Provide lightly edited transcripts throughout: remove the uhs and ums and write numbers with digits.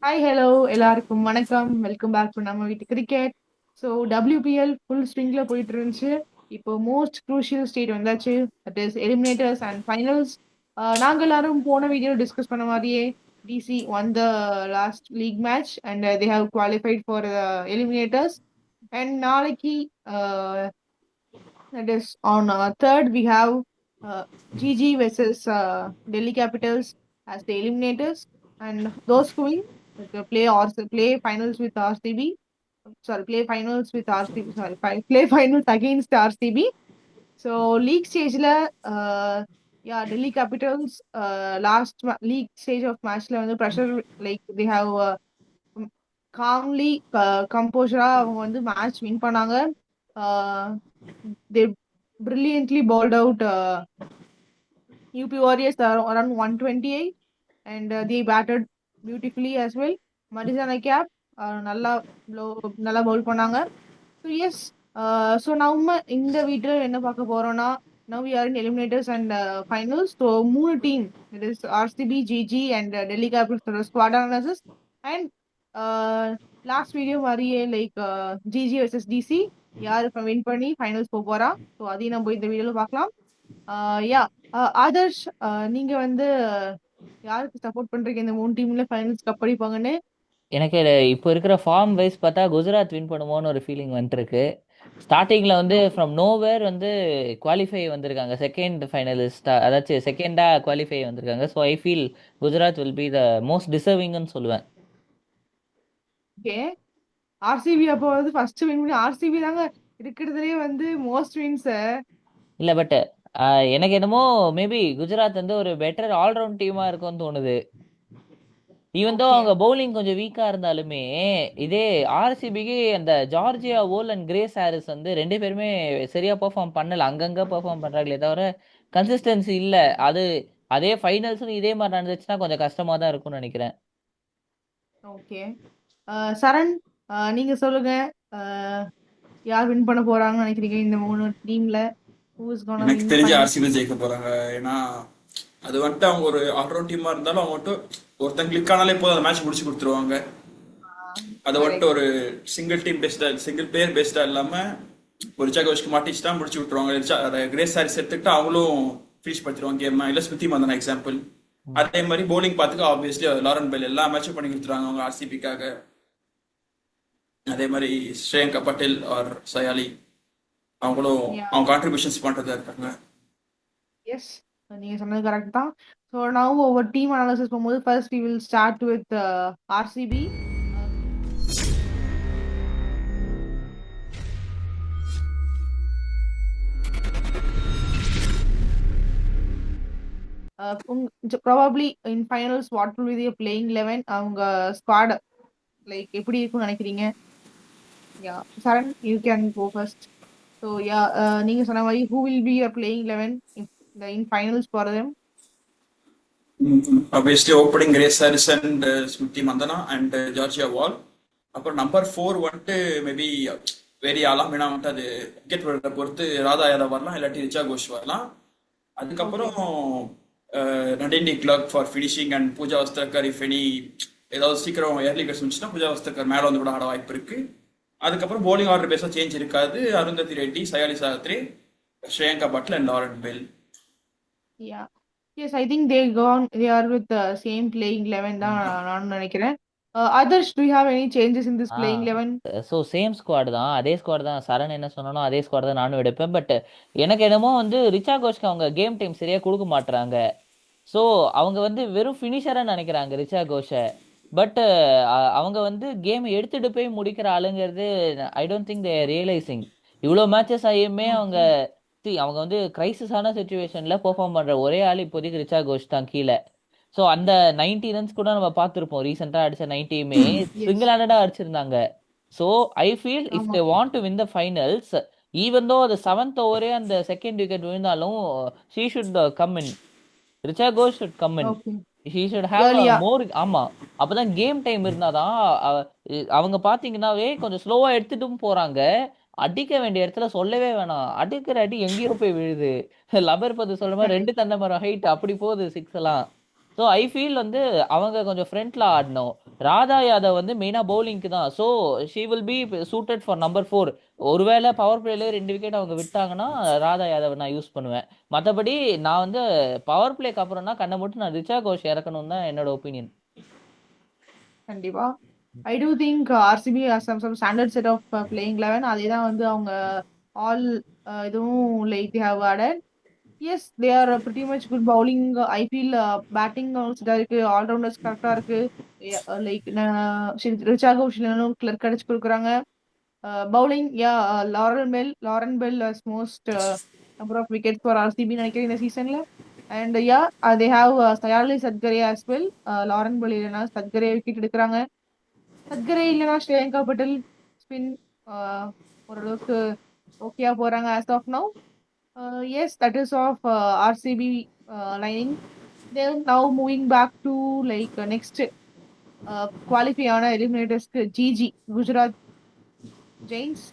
Hi hello எல்லாருக்கும் வணக்கம். Welcome back to நம்ம வீட்டு கிரிக்கெட். ஸோ WPL ஃபுல் ஸ்விங்ல போயிட்டு இருந்துச்சு. இப்போ மோஸ்ட் க்ரூஷியல் ஸ்டேட் வந்தாச்சு. That is eliminators and finals. நாங்க எல்லாரும் போன வீடியோ டிஸ்கஸ் பண்ண மாதிரியே DC won the last league match and they have qualified for eliminators. And நாளைக்கு that is on third, we have GG versus Delhi Capitals as the eliminators, and those who win play finals with RCB. Sorry, play finals with RCB. Sorry, play finals against RCB. So league stage la, yeah, Delhi Capitals league stage of match la வந்து pressure, like they have calmly composure அவங்க வந்து match win பண்ணாங்க. They brilliantly bowled out UP Warriors around 128, and they batted beautifully as well. Marizana Cap நல்லா நல்லா பவுல் பண்ணாங்க. So S, so நம்ம இந்த வீடியோவில் என்ன பார்க்க போறோம்னா, now we are in eliminators and finals. So மூணு team, it is RCB, GG and Delhi Capitals squad analysis. And last video மாதிரியே லைக் ஜிஜி வர்சஸ் டிசி யார் இப்போ வின் பண்ணி ஃபைனல்ஸ் போக போறா, ஸோ அதையும் நம்ம இந்த வீடியோல பார்க்கலாம். யா, ஆதர்ஷ், நீங்க வந்து யாருக்கு சப்போர்ட் பண்றீங்க இந்த மூணு டீம்ல ஃபைனல்ஸ் கப்படிப்பாங்கன்னு? எனக்கு இப்போ இருக்கிற ஃபார்ம் வைஸ் பார்த்தா குஜராத் வின் பண்ணுமோன்னு ஒரு ஃபீலிங் வந்துருக்கு. ஸ்டார்டிங்கில் வந்து ஓகே. ஃப்ரம் நோவேர் வந்து குவாலிஃபை வந்திருக்காங்க, செகண்ட் ஃபைனலிஸ்ட், அதாச்சும் செகண்டாக குவாலிஃபை வந்திருக்காங்க. So I feel Gujarat will be the most டிசர்விங்னு சொல்லுவேன். ஓகே. ஆர்சிபி அப்போ வந்து ஃபர்ஸ்ட் வின் பண்ணி ஆர்சிபி தாங்க இருக்கிறதுலயே வந்து மோஸ்ட் வின்ஸ். இல்லை பட் எனக்கு என்னமோ மேபி குஜராத் வந்து ஒரு பெட்டர் ஆல்ரவுண்ட் டீமாக இருக்கும்னு தோணுது. Even though okay. அவங்க பவுலிங் கொஞ்சம் வீக்கா இருந்தாலுமே, இதே ஆர்சிபிக்கு அந்த Georgia Voll and Grace Harris வந்து ரெண்டு பேருமே சரியா பெர்ஃபார்ம் பண்ணல. அங்கங்க பெர்ஃபார்ம் பண்றாங்களே தவிர கன்சிஸ்டன்சி இல்ல. அது அதே ஃபைனல்ஸ் இதே மாதிரி நடந்துச்சுன்னா கொஞ்சம் கஷ்டமா தான் இருக்கும்னு நினைக்கிறேன். ஓகே. சரண், நீங்க சொல்லுங்க. அஹ், யார் வின் பண்ண போறாங்கன்னு நினைக்கிறீங்க இந்த மூணு டீம்ல? ஹூ இஸ் கோனா எனக்கு வின் தெரிஞ்சு ஃபைனல்? ஆர்சிபி ஜெயிக்க போறாங்க. ஏன்னா அது வந்துட்டு அவங்க ஒரு ஆல்ரவுண்ட் டீமா இருந்தாலும் அவங்க மட்டும் ஒருத்தன் கிளிக் ஆனாலே போதும், அந்த மேட்ச் முடிச்சு கொடுத்துருவாங்க. அதை வந்துட்டு கரெக்ட். ஒரு சிங்கிள் டீம் பெஸ்டா, சிங்கிள் பிளேயர் பெஸ்டா இல்லாம ஒரு ஜாகோஸ்க்கு மாட்டிச்சுட்டா முடிச்சு விட்டுருவாங்க. கிரேஸ் ஹாரிஸ் எடுத்துக்கிட்டு அவங்களும் ஃபினிஷ் பண்ணிடுவாங்க கேம். இல்ல ஸ்மிருதி மந்தனா எக்ஸாம்பிள். ம். அதே மாதிரி போலிங் பார்த்துக்க ஆப்வியஸ்லி லாரன் பெல் எல்லா மேட்சும் பண்ணி கொடுத்துருவாங்க அவங்க ஆர்சிபிக்காக. அதே மாதிரி ஸ்ரேயங்கா பட்டேல் ஆர் சயாலி அவங்களும் யா. அவங்க கான்ட்ரிபியூஷன்ஸ் பண்றதா இருக்காங்க. எஸ், நீங்க சொன்னது கரெக்ட் தான். ஸோ நான் ஒவ்வொரு டீம் அனாலிசிஸ் போகும்போது first we will start with RCB. Probably in finals what will be the playing 11, அவங்க ஸ்குவாட் லைக் எப்படி இருக்கும்னு நினைக்கிறீங்க? Yeah, Charan, you can go first. So yeah, நீங்க சொன்ன மாதிரி who will be your playing 11 in finals for them? Obviously, opening Grace Harris and Smriti Mandana and Georgia Wall. அப்புறம் number 4 வந்துட்டு maybe vary ஆகலாம். ஏன்னா வந்துட்டு அது விக்கெட் விடுறத பொறுத்து ராதா யாதவ் வரலாம், இல்லாட்டி ரிச்சா கோஷ் வரலாம். ஓகே. அதுக்கப்புறம் Nadine de Klerk for finishing and Pooja Vastrakar if any ஏதாவது சீக்கிரம் ஏர்லி கட்ஸ் வந்துச்சுன்னா பூஜா வஸ்திரக்கர் மேலே வந்து கூட ஆட வாய்ப்பு இருக்கு. அதுக்கப்புறம் போலிங் ஆர்டர் பேஸாக சேஞ்ச் இருக்காது. Arundhati Reddy, Sayali Satghare, Shreyanka Patil and Lauren Bell. Yeah. Yes, I think they are with the same playing 11 தான் நானும் நினைக்கிறேன். Others, do you have any changes in this ah playing 11? So same squad தான், அதே ஸ்குவாட் தான். சரண் என்ன சொன்னானோ அதே ஸ்குவாட் தான் நானும் எடுப்பேன். பட் எனக்கு என்னமோ வந்து ரிச்சா கோஷ்க்கு அவங்க கேம் டைம் சரியா கொடுக்க மாட்றாங்க. ஸோ அவங்க வந்து வெறும் ஃபினிஷராக நினைக்கிறாங்க ரிச்சா கோஷை. பட் அவங்க வந்து கேம் எடுத்துட்டு போய் முடிக்கிற ஆளுங்கிறது I don't think they realising. இவ்வளோ மேட்சஸ் ஆகியுமே அவங்க Okay. அவங்க வந்து கிரைசிஸான சுச்சுவேஷனில் பெர்ஃபார்ம் பண்ணுற ஒரே ஆள் இப்போதைக்கு ரிச்சா கோஷ் தான் கீழே. ஸோ அந்த 90 ரன்ஸ் கூட நம்ம பார்த்துருப்போம், ரீசெண்டாக அடித்த 90யுமே Yes. சிங்கிள் ஹேண்டடாக அடிச்சிருந்தாங்க. ஸோ ஐ ஃபீல் இஃப் ஆமா. They want to win the finals, even though அது செவன்த் ஓவரே அந்த செகண்ட் விக்கெட் விழுந்தாலும் she should come in. Richa Ghosh should come in. Okay. He should have a Earlier. More. ஆமா, அப்பதான் game time இருந்தாதான். அவங்க பாத்தீங்கன்னாவே கொஞ்சம் ஸ்லோவா எடுத்துட்டும் போறாங்க. அடிக்க வேண்டிய இடத்துல சொல்லவே வேணாம், அடிக்கிற அடி எங்கேயோ போய் விழுது. லப்பர் பந்து சொல்ற மாதிரி ரெண்டு தண்டை மரம் ஹைட் அப்படி போகுது சிக்ஸ் எல்லாம். ஸோ ஐ ஃபீல் வந்து அவங்க கொஞ்சம் ஃப்ரண்ட்ல ஆடணும். ராதா யாதவ் வந்து மெயினாக பவுலிங்க்கு தான். So she will be suited for number 4. ஒருவேளை பவர் பிளேல 2 விக்கெட் அவங்க விட்டாங்கன்னா ராதா யாதவ் நான் யூஸ் பண்ணுவேன். மற்றபடி நான் வந்து பவர் பிளேக்கு அப்புறம்னா கண்ணை மட்டும் நான் ரிச்சா கோஷ் இறக்கணும் தான் என்னோட ஒப்பீனியன். கண்டிப்பா. I do think RCB some standard set of playing 11 அதே தான் வந்து அவங்க ஆல் இதுவும் like they have added. Yes they are pretty much good bowling. I feel batting இதாக இருக்கு, ஆல்ரவுண்டர்ஸ் கரெக்டாக இருக்கு. லைக் ரிச்சா கோஷனும் கிளர்க் அடிச்சு கொடுக்குறாங்க. Bowling Lauren Bell as most number of wickets for RCB நினைக்கிறேன் இந்த சீசன்ல. And yeah they have Sayali Satghare as well. Lauren Bell இல்லைன்னா சத்கரே விக்கெட் எடுக்கிறாங்க. சத்கரே இல்லைன்னா ஸ்ரேயங்கா பட்டேல் ஸ்பின் ஓரளவுக்கு ஓகேயா போறாங்க as of now. Yes, that is of RCB lining. Then now moving back to like next qualify ஆன எலிமினேட்டர்ஸ்க்கு GG Gujarat Giants.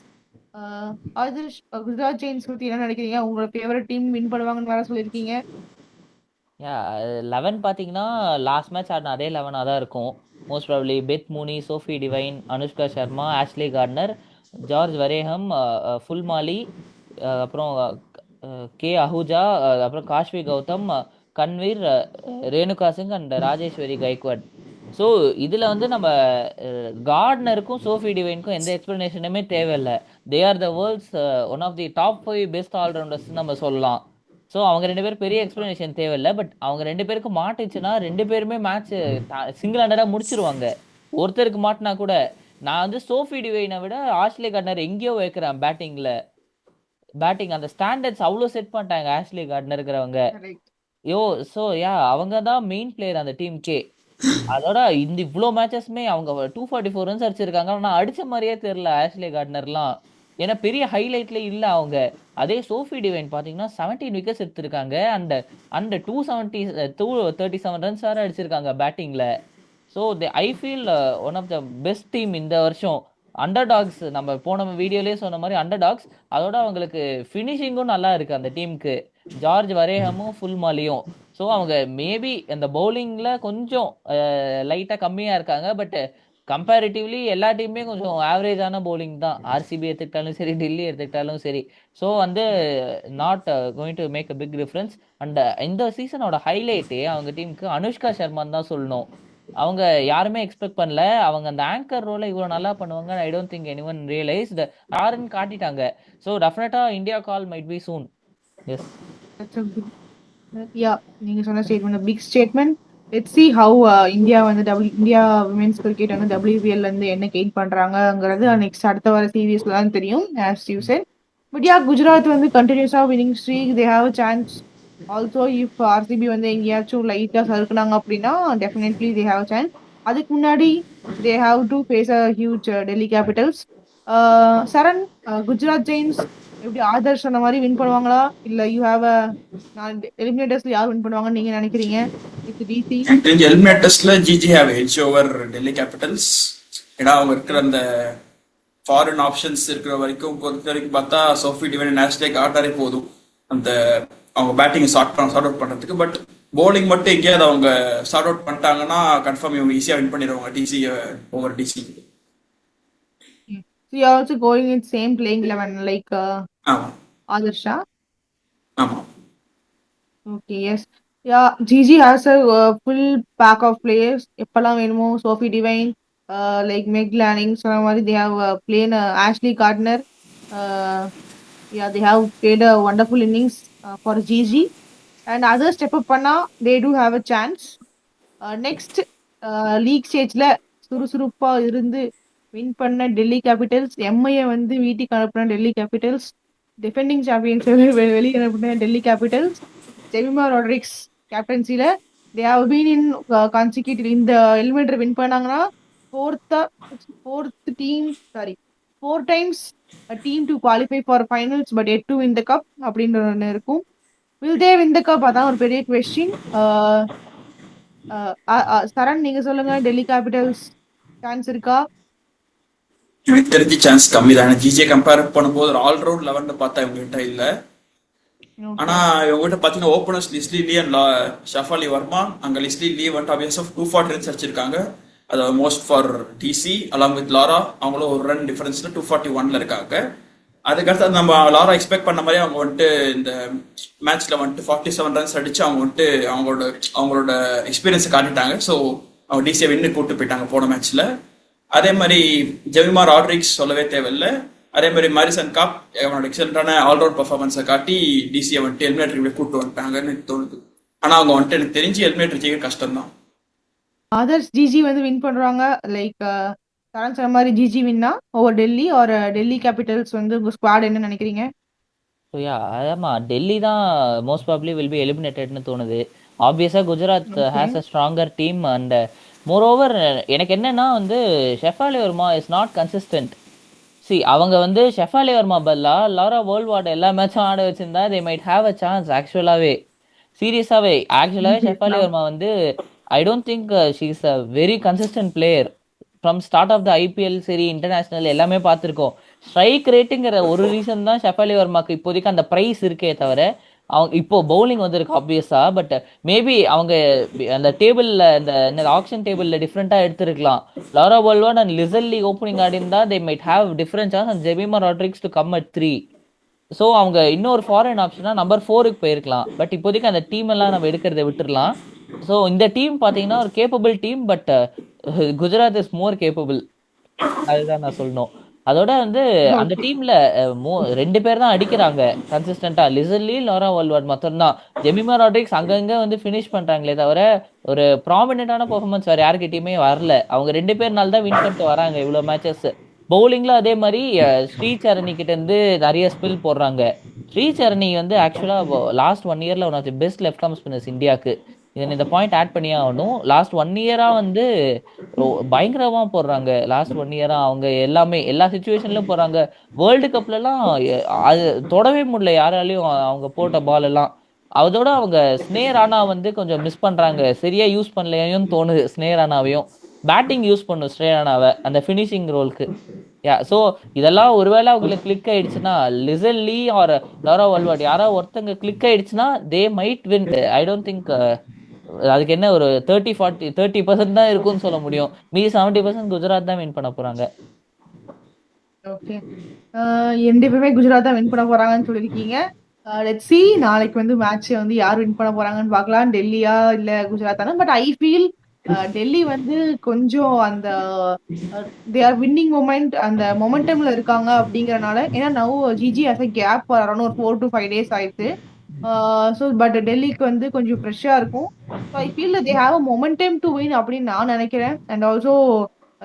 Adarsh, Gujarat Giants பத்தி என்ன நினைக்கிறீங்க? உங்களோட ஃபேவரட் டீம் வின் பண்ணுவாங்கன்னு வேற சொல்லியிருக்கீங்க. யா 11 பார்த்தீங்கன்னா லாஸ்ட் மேட்ச் ஆடின அதே 11 தான் இருக்கும். Most probably Beth Mooney, Sophie Devine, Anushka Sharma, Ashleigh Gardner, Georgia Wareham, ஃபுல் மாலி, அப்புறம் கே அஹூஜா, அப்புறம் காஷ்வி கௌதம், கன்வீர், ரேணுகா சிங் அண்ட் ராஜேஸ்வரி கைக்வாட். ஸோ இதில் வந்து நம்ம கார்ட்னருக்கும் சோஃபி டிவைனுக்கும் எந்த எக்ஸ்பிளனேஷனுமே தேவையில்லை. They are the world's one of the top 5 best allrounders நம்ம சொல்லலாம். ஸோ அவங்க 2 பேரும் பெரிய எக்ஸ்பிளனேஷன் தேவையில்லை. பட் அவங்க 2 பேருக்கு மாட்டுச்சுன்னா 2 பேருமே மேட்ச் சிங்கிள் ஹேண்டடாக முடிச்சிருவாங்க. ஒருத்தருக்கு மாட்டினா கூட நான் வந்து சோஃபி டிவைனை விட ஆஷ்லி கார்ட்னர் எங்கேயோ வைக்கிறேன் பேட்டிங் அந்த ஸ்டாண்டர்ட்ஸ் அவ்வளோ செட் பண்ணிட்டாங்க ஆஷ்லி கார்ட்னர் இருக்கிறவங்க. ஸோ அவங்க தான் மெயின் பிளேயர் அந்த டீமுக்கே. அதோட இந்த இவ்வளோ மேட்சஸ்மே அவங்க 244 ரன்ஸ் அடிச்சிருக்காங்க. ஆனால் அடிச்ச மாதிரியே தெரியல ஆஷ்லி கார்ட்னர்லாம். ஏன்னா பெரிய ஹைலைட்ல இல்லை அவங்க. அதே சோஃபி டிவைன் பார்த்தீங்கன்னா 17 விக்கெட்ஸ் எடுத்திருக்காங்க. அண்ட் 237 ரன்ஸ் வேற அடிச்சிருக்காங்க பேட்டிங்ல. So I feel one of the best team இந்த வருஷம். அண்டர் டாக்ஸ் நம்ம போன வீடியோலேயே சொன்ன மாதிரி அண்டர் டாக்ஸ். அதோட அவங்களுக்கு ஃபினிஷிங்கும் நல்லா இருக்கு அந்த டீமுக்கு, ஜார்ஜ் வரேஹமும் ஃபுல் மாலியும். ஸோ அவங்க மேபி அந்த பவுலிங்ல கொஞ்சம் லைட்டாக கம்மியாக இருக்காங்க. பட் கம்பேரிட்டிவ்லி எல்லா டீமுமே கொஞ்சம் ஆவரேஜான பவுலிங் தான். ஆர்சிபி எடுத்துக்கிட்டாலும் சரி, டெல்லி எடுத்துக்கிட்டாலும் சரி. ஸோ வந்து not going to make a big difference. And இந்த சீசனோட ஹைலைட்டே அவங்க டீமுக்கு அனுஷ்கா சர்மான்னு தான் சொல்லணும். அவங்க யாருமே எக்ஸ்பெக்ட் பண்ணல அவங்க அந்த ஆங்கர் ரோலை இவ்வளோ நல்லா பண்ணுவாங்க. I don't think anyone realise யாருன்னு காட்டிட்டாங்க. So definitely India call might be soon. Yes, yeah நீங்க சொன்ன statement big statement. Let's see how India வந்து இந்தியா விமென்ஸ் கிரிக்கெட் வந்து WPL இருந்து என்ன கெயின் பண்றாங்கங்கிறது நெக்ஸ்ட் அடுத்த வர சீரீஸ்ல தான் தெரியும் as you said. But yeah Gujarat வந்து கண்டினியூஸா winning streak, they have a chance. Also if RCB வந்து எங்கேயாச்சும் லைட்டா சறுக்குனாங்க அப்படின்னா டெஃபினெட்லி தே ஹாவ் சான்ஸ். அதுக்கு முன்னாடி they have to face a huge Delhi Capitals. Charan, Gujarat Giants எப்படி ஆதர்ஷ் சொன்ன மாதிரி வின் பண்ணுவாங்களா, இல்ல யூ ஹாவ் அ எலிமினேட்டர்ஸ்ல யார் வின் பண்ணுவாங்கன்னு நீங்க நினைக்கிறீங்க? வித் டிசி எனக்கு தெரிஞ்ச எலிமினேட்டர்ஸ்ல GG have edge over Delhi Capitals. ஏன்னா அவங்க இருக்கிற அந்த ஃபாரின் ஆப்ஷன்ஸ் இருக்கிற வரைக்கும் பொறுத்த வரைக்கும் பார்த்தா சோஃபி டிவைன் நேஷனலே காட்டாரே போதும் அந்த அவங்க பேட்டிங் சார்ட் அவுட் பண்றதுக்கு. பட் பவுலிங் மட்டும் எங்கேயாவது அவங்க சார்ட் அவுட் பண்ணிட்டாங்கன்னா கன்ஃபார்ம் இவங்க ஈஸியா வின் பண்ணிடுவாங்க DC over DC. You also going in same playing 11 like ஆமா ஆதர்ஷா. ஆமா okay, yes. Yeah GG has a full pack of players. எப்பெல்லாம் வேணுமோ Sophie Devine, like Meg Lanning சொன்ன மாதிரி they have played Ashleigh Gardner. Yeah they have played a wonderful innings for GG. And other step up பண்ணா they do have a chance. Next league ஸ்டேஜ்ல சுறுசுறுப்பா இருந்து win பண்ண Delhi Capitals, எம்ஐயை வந்து வீட்டுக்கு அனுப்புன டெல்லி கேபிட்டல்ஸ், டிஃபெண்டிங் சாம்பியன்ஸ் வெளியே அனுப்புன டெல்லி கேபிட்டல்ஸ், ஜெமிமா ராட்ரிக்ஸ் கேப்டன்சில they have been in consecutive. இந்த எலிமினேட்டர் வின் பண்ணாங்கன்னா fourth team, sorry 4 times a team to qualify for finals but yet to win the cup அப்படின்ற ஒன்று இருக்கும். will they win the cup? அதான் ஒரு பெரிய கொஸ்டின். சரண் நீங்க சொல்லுங்க, டெல்லி கேபிட்டல்ஸ் சான்ஸ் இருக்கா? எனக்கு தெரிஞ்ச சான்ஸ் கம்மி தான். ஜிஜே கம்பேர் பண்ணும்போது ஒரு ஆல்ரவுண்ட் 11 பார்த்தா இவங்ககிட்ட இல்லை. ஆனா ஓகே. இவங்ககிட்ட பாத்தீங்கன்னா openers Lizelle Lee and Shafali Verma. அங்க லிஸ்லி லீ வந்துட்டு அபியஸ் ஆஃப் 240 ரன்ஸ் அடிச்சிருக்காங்க. அது most for DC along with Laura. அவங்களும் ஒரு ரன் டிஃபரன்ஸ்ல 241ல இருக்காங்க. அதுக்கடுத்து நம்ம லாரா எக்ஸ்பெக்ட் பண்ண மாதிரி அவங்க வந்துட்டு இந்த மேட்ச்ல வந்துட்டு 47 ரன்ஸ் அடிச்சு அவங்க வந்துட்டு அவங்களோட எக்ஸ்பீரியன்ஸை காட்டிட்டாங்க. ஸோ அவங்க டிசியை வின்னு கூட்டு போயிட்டாங்க போன மேட்ச்ல. அதே மாதிரி ஜெமிமா ராட்ரிக்ஸ் சொல்லவே தேவையில்லை. அதே மாதிரி மாரிசன் காப் அவனோட எக்ஸலண்டான ஆல்ரவுண்ட் பர்ஃபார்மன்ஸை காட்டி டிசியை வந்துட்டு எலிமினேட்டரி கூட்டு வந்துட்டாங்கன்னு எனக்கு தோணுது. ஆனா அவங்க வந்துட்டு எனக்கு தெரிஞ்சு எலிமினேட்டரி ஜெயிக்க கஷ்டம் தான். அதர்ஸ் ஜிஜி வந்து வின் பண்றாங்க. லைக் சரண் சொன்ன மாதிரி ஜிஜி வின்னா over Delhi or Delhi Capitals வந்து உங்க ஸ்குவாட் என்ன நினைக்கிறீங்க? ஸோ யா ஆமா, டெல்லி தான் மோஸ்ட் ப்ராப்ளி வில் பி எலிமினேட்டட்னு தோணுது. ஆப்வியஸாக Gujarat okay. Has a stronger team and moreover எனக்கு என்னன்னா வந்து Shafali Verma is not consistent. சி அவங்க வந்து ஷெஃபாலி வர்மா பல்லா லாரா வேர்ல்ட் எல்லா மேட்சும் ஆட வச்சிருந்தா they might have a chance. சீரியஸாவே ஆக்சுவலாகவே ஷெஃபாலி வர்மா வந்து I don't think she is a very consistent player. From start of the IPL சரி இன்டர்நேஷனல் எல்லாமே பார்த்துருக்கோம். ஸ்ட்ரைக் ரேட்டுங்கிற ஒரு ரீசன் தான் ஷெஃபாலி வர்மாக்கு இப்போதைக்கு அந்த ப்ரைஸ் இருக்கே தவிர அவங்க இப்போ பவுலிங் வந்திருக்கு ஆப்வியஸா. பட் மேபி அவங்க அந்த டேபிள்ல இந்த ஆக்ஷன் டேபிள்ல டிஃப்ரெண்டா எடுத்திருக்கலாம். Laura Wolvaardt and Lizelle Lee opening ஆடி இருந்தா they might have difference and Jemimah Rodrigues to come at 3. ஸோ அவங்க இன்னொரு ஃபாரின் ஆப்ஷனா நம்பர் 4க்கு போயிருக்கலாம். பட் இப்போதைக்கு அந்த டீம் எல்லாம் நம்ம எடுக்கிறத விட்டுறலாம். ஸோ இந்த டீம் பார்த்தீங்கன்னா ஒரு capable team. But Gujarat is more capable. அதுதான் நான் சொல்லணும். அதோட வந்து அந்த ஓகே. டீம்ல 2 பேர் தான் அடிக்கிறாங்க கன்சிஸ்டன்டா, லிசர்லி லாரா வல்வாட் மட்டும்தான். ஜெமிமா ராட்ரிக்ஸ் அங்கங்க வந்து ஃபினிஷ் பண்றாங்களே தவிர ஒரு ப்ராமினென்டான பெர்ஃபார்மன்ஸ் வேற யாருக்கிட்டயுமே வரல. அவங்க 2 பேர்னால தான் வின் பண்ணிட்டு வராங்க இவ்வளவு மேட்சஸ். பவுலிங்ல அதே மாதிரி ஸ்ரீசரணி கிட்ட இருந்து நிறைய ஸ்பில் போடுறாங்க. ஸ்ரீசரணி வந்து ஆக்சுவலா லாஸ்ட் 1 இயர்ல one of the best left arm spinners இந்தியாவுக்கு. இந்த பாயிண்ட் ஆட் பண்ணியே ஆகணும். லாஸ்ட் 1 இயரா வந்து பயங்கரமா போடுறாங்க. லாஸ்ட் 1 இயரா அவங்க எல்லாமே எல்லா சுச்சுவேஷன்லயும் போறாங்க. வேர்ல்டு கப்லலாம் அது தொடவே முடியல யாராலையும் அவங்க போட்ட பால் எல்லாம். அதோட அவங்க ஸ்னேரானா வந்து கொஞ்சம் மிஸ் பண்றாங்க. சரியா யூஸ் பண்ணலையும் தோணுது. ஸ்னேரானாவையும் பேட்டிங் யூஸ் பண்ணும் ஸ்னேரானாவை அந்த ஃபினிஷிங் ரோலுக்கு. யா ஸோ இதெல்லாம் ஒருவேளை அவங்களுக்கு கிளிக் ஆயிடுச்சுன்னா லிசல்லி ஆர் லாரா வல்வாட் யாராவது ஒருத்தங்க கிளிக் ஆயிடுச்சுன்னா they might win. I don't think அதுக்கு என்ன ஒரு 30% தான் இருக்கும்னு சொல்ல முடியும். மீதி 70% குஜராத் தான் வின் பண்ண போறாங்க. ஓகே. 2 பேருமே குஜராத் தான் வின் பண்ண போறாங்கன்னு சொல்லியிருக்கீங்க. லெட்ஸ் சி நாளைக்கு வந்து மேட்ச் வந்து யார் வின் பண்ண போறாங்கன்னு பார்க்கலாம். டெல்லியா இல்ல குஜராத்தானு. பட் ஐ ஃபீல் டெல்லி வந்து கொஞ்சம் அந்த தே ஆர் வின்னிங் மொமெண்ட் அந்த மொமெண்டம்ல இருக்காங்க அப்படிங்கறனால. ஏன்னா now GG has a gap around ஒரு 4 to 5 days ஆயிடுச்சு. ஸோ பட் டெல்லிக்கு வந்து கொஞ்சம் ஃப்ரெஷ்ஷா இருக்கும். So I feel they have a momentum to win அப்படின்னு நான் நினைக்கிறேன். And also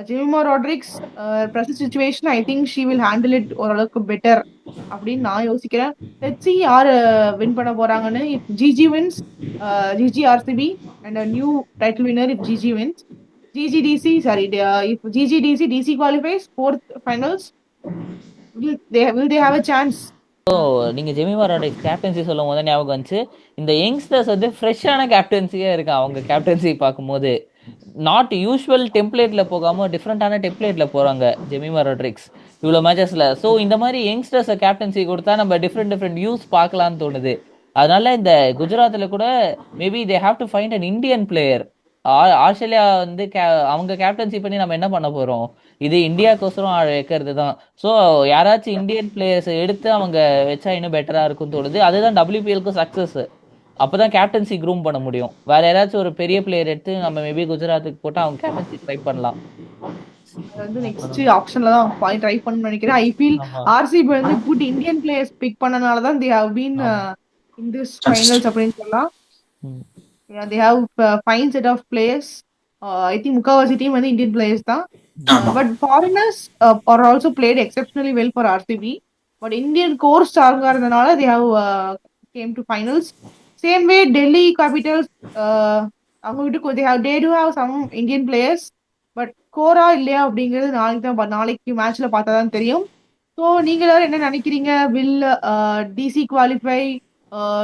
Jemimah Rodrigues present situation I think she will handle it ஓரளவுக்கு பெட்டர் அப்படின்னு நான் யோசிக்கிறேன். லெட்ஸ் see யார் வின் பண்ண போறாங்கன்னு. If GG wins, GG RCB and new title winner if GG wins. ஜிஜிடிசி sorry, if GG DC DC qualifies fourth finals, will they have a chance? நீங்க Jemimah Rodriguez captaincy சொல்லும் போது ஞாபகம் வந்துச்சு. இந்த யங்ஸ்டர்ஸ் வந்து ஃப்ரெஷ்ஷான கேப்டன்சியே இருக்கு அவங்க கேப்டன்சி பார்க்கும்போது. நாட் யூஸ்வல் டெம்ப்ளேட்ல போகாம டிஃப்ரெண்டான டெம்ப்ளேட்ல போறாங்க ஜெமிமா ராட்ரிக்ஸ் இவ்வளவு மேட்சஸ்ல. ஸோ இந்த மாதிரி யங்ஸ்டர்ஸ் கேப்டன்சி கொடுத்தா நம்ம டிஃப்ரெண்ட் வியூஸ் பார்க்கலாம்னு தோணுது. அதனால இந்த குஜராத்ல கூட maybe they have to find an Indian player. Australia வந்து அவங்க கேப்டன்சி பண்ணி நம்ம என்ன பண்ண போறோம்? இது இந்தியாக்கோசரம் வைக்கிறது தான். ஸோ யாராச்சும் இந்தியன் பிளேயர்ஸ் எடுத்து அவங்க வச்சா இன்னும் பெட்டரா இருக்கும்னு தோணுது. அதுதான் டபிள்யூபிஎல்க்கு சக்சஸ். அப்பதான் கேப்டன்சி க்ரூம் பண்ண முடியும். வேற யாராச்சும் ஒரு பெரிய பிளேயர் எடுத்து நம்ம மேபி குஜராத்துக்கு போட்டா அவங்க கேப்டன்சி ட்ரை பண்ணலாம். அது வந்து நெக்ஸ்ட் ஆப்ஷன்ல தான் ட்ரை பண்ணணும்னு நினைக்கிறேன். ஐ ஃபீல் ஆமா ஆர்சிபி வந்து குட் இந்தியன் பிளேயர்ஸ் பிக் பண்ணனால தான் தே ஹவ் பீன் ஆமா. In this Consistent. ஃபைனல்ஸ் அப்படின்னு சொல்லலாம். ம். Yeah, they have fine set of players. I think முக்காவாசி டீம் வந்து இந்தியன் பிளேயர்ஸ் தான். ஆமா. But foreigners are also played exceptionally well for RCB. But Indian core ஸ்ட்ராங்கா இருந்தனால they have came to finals. Same way Delhi Capitals, அவங்க கிட்ட they do have some Indian players. But கோரா இல்லையா அப்படிங்கிறது நாளைக்கு மேட்ச்ல பார்த்தா தான் தெரியும். ஸோ நீங்க எல்லாரும் என்ன நினைக்கிறீங்க? Will DC qualify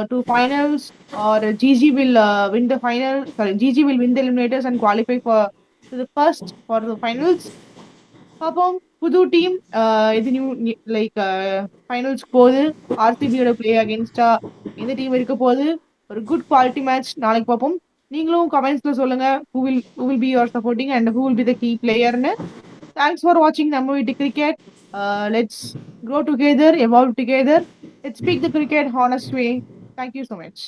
to finals or GG will win the final? Sorry, GG will win the eliminators and qualify for the finals. பார்ப்போம். புது டீம் இது நியூ லைக் ஃபைனல்ஸ்க்கு போகுது. ஆர்சிபியோட பிளே அகேன்ஸ்டா எந்த டீம் இருக்க போகுது? ஒரு குட் குவாலிட்டி மேட்ச் நாளைக்கு பார்ப்போம். நீங்களும் கமெண்ட்ஸ்ல சொல்லுங்க who will be your supporting and who will be the key playerன்னு. Thanks for watching நம்ம வீட்டு cricket. Let's grow together, evolve together. Let's speak the cricket honest way. Thank you so much.